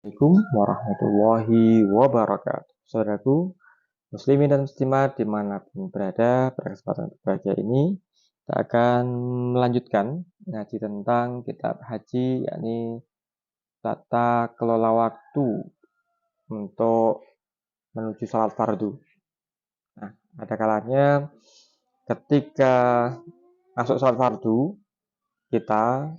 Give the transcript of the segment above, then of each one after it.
Assalamualaikum warahmatullahi wabarakatuh. Saudaraku, muslimin dan muslimat dimanapun berada, pada kesempatan berbahagia ini, kita akan melanjutkan ngaji tentang kitab haji, yakni tata kelola waktu untuk menuju salat fardu. Nah, ada kalanya ketika masuk salat fardu, kita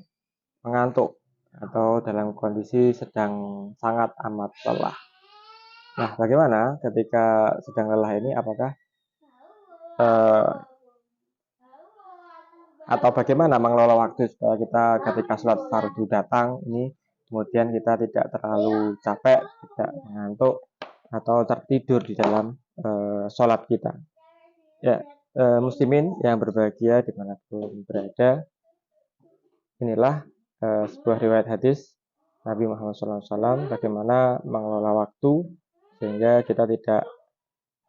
mengantuk atau dalam kondisi sedang sangat amat lelah. Nah, bagaimana ketika sedang lelah ini? Apakah eh, atau bagaimana mengelola waktu supaya kita ketika sholat fardu datang ini kemudian kita tidak terlalu capek, tidak mengantuk atau tertidur di dalam sholat kita? Ya, muslimin yang berbahagia dimanapun berada, inilah sebuah riwayat hadis Nabi Muhammad SAW bagaimana mengelola waktu sehingga kita tidak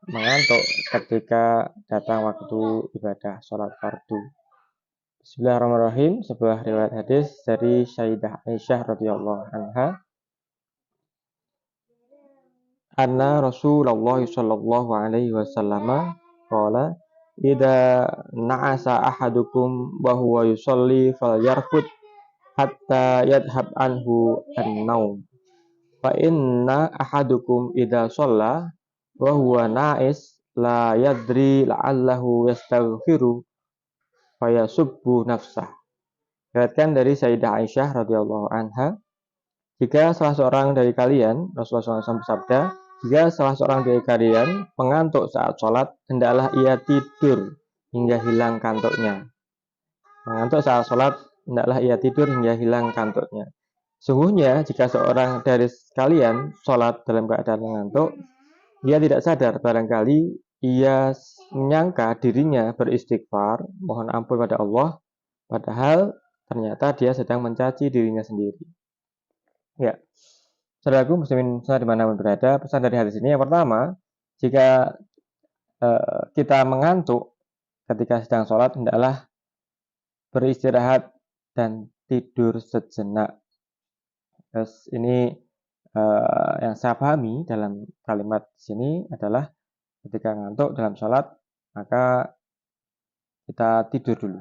mengantuk ketika datang waktu ibadah sholat fardu. Bismillahirrahmanirrahim. Sebuah riwayat hadis dari Sayyidah Aisyah radhiyallahu anha, anna Rasulullah sallallahu alaihi wasallam qala idza na'asa ahadukum wa huwa yusalli falyarfud hatta yadhhab anhu an-naum fa inna ahadukum idza shalla wa huwa na'is la yadri la'allahu yastaghfiru fayasubbu nafsah. Diriwayatkan dari Sayyidah Aisyah radhiyallahu anha, jika salah seorang dari kalian, Rasulullah SAW bersabda, jika salah seorang dari kalian mengantuk saat sholat, hendaklah ia tidur hingga hilang kantuknya. Mengantuk saat sholat, hendaklah ia tidur hingga hilang kantuknya. Sungguhnya jika seorang dari kalian sholat dalam keadaan mengantuk, ia tidak sadar, barangkali ia menyangka dirinya beristighfar, mohon ampun pada Allah, padahal ternyata dia sedang mencaci dirinya sendiri. Ya, saudaraku muslimin di mana berada, pesan dari hadis ini yang pertama, jika kita mengantuk ketika sedang sholat, hendaklah beristirahat dan tidur sejenak. Terus ini yang saya pahami dalam kalimat sini adalah ketika ngantuk dalam sholat, maka kita tidur dulu.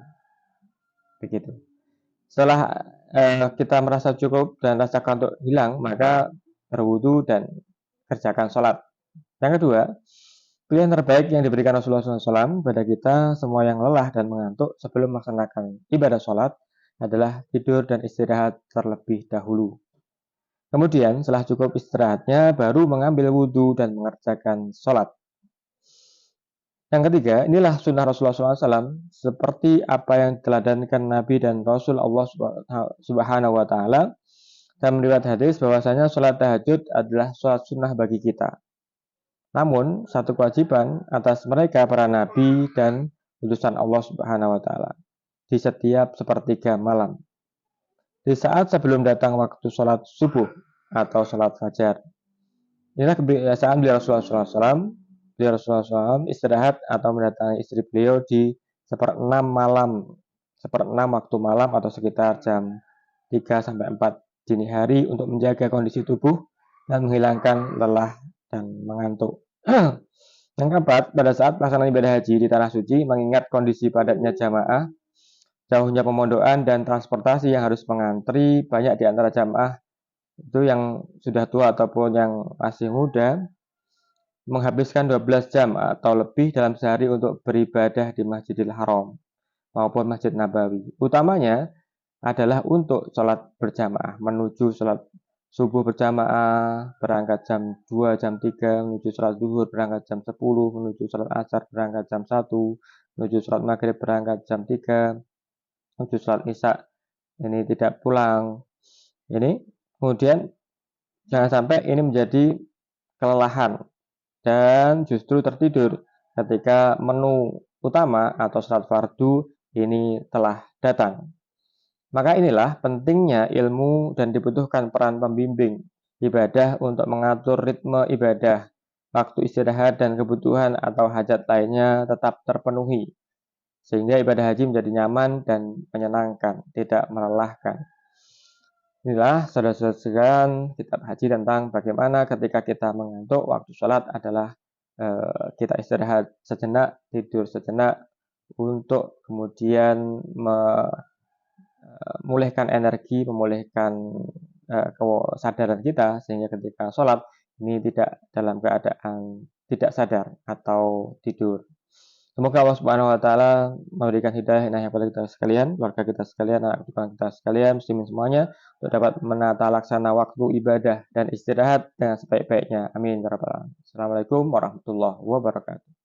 Begitu. Setelah kita merasa cukup dan rasa kantuk hilang, maka berwudu dan kerjakan sholat. Yang kedua, pilihan terbaik yang diberikan Rasulullah SAW pada kita semua yang lelah dan mengantuk sebelum melaksanakan ibadah sholat adalah tidur dan istirahat terlebih dahulu. Kemudian setelah cukup istirahatnya baru mengambil wudhu dan mengerjakan sholat. Yang ketiga, inilah sunnah Rasulullah SAW seperti apa yang diteladankan Nabi dan Rasul Allah Subhanahu wa Ta'ala. Dan meriwayat hadis bahwasanya sholat tahajud adalah sholat sunnah bagi kita. Namun satu kewajiban atas mereka para nabi dan utusan Allah Subhanahu wa Ta'ala di setiap sepertiga malam, di saat sebelum datang waktu sholat subuh atau sholat fajar. Inilah kebiasaan beliau Rasulullah SAW. Beliau Rasulullah SAW istirahat atau mendatangi istri beliau di seperenam malam, seperenam waktu malam atau sekitar jam 3-4 dini hari untuk menjaga kondisi tubuh dan menghilangkan lelah dan mengantuk. Yang keempat, pada saat pelaksanaan ibadah haji di tanah suci, mengingat kondisi padatnya jamaah, jauhnya pemondokan dan transportasi yang harus mengantri, banyak di antara jamaah itu yang sudah tua ataupun yang masih muda menghabiskan 12 jam atau lebih dalam sehari untuk beribadah di Masjidil Haram maupun Masjid Nabawi. Utamanya adalah untuk sholat berjamaah, menuju sholat subuh berjamaah, berangkat jam 2, jam 3, menuju sholat zuhur, berangkat jam 10, menuju sholat asar, berangkat jam 1, menuju sholat maghrib, berangkat jam 3, menuju sholat isya, ini tidak pulang. Ini kemudian jangan sampai ini menjadi kelelahan dan justru tertidur ketika menu utama atau sholat fardu ini telah datang. Maka inilah pentingnya ilmu dan dibutuhkan peran pembimbing ibadah untuk mengatur ritme ibadah, waktu istirahat dan kebutuhan atau hajat lainnya tetap terpenuhi, sehingga ibadah haji menjadi nyaman dan menyenangkan, tidak melelahkan. Inilah saudara-saudara sekalian kitab haji tentang bagaimana ketika kita mengantuk waktu sholat adalah kita istirahat sejenak, tidur sejenak untuk kemudian memulihkan energi, memulihkan kesadaran kita sehingga ketika sholat ini tidak dalam keadaan tidak sadar atau tidur. Semoga Allah Subhanahu wa taala memberikan hidayah kepada kita sekalian, keluarga kita sekalian, anak kita sekalian, muslimin semuanya untuk dapat menata laksana waktu ibadah dan istirahat dengan sebaik-baiknya. Amin ya rabbal alamin. Assalamualaikum warahmatullahi wabarakatuh.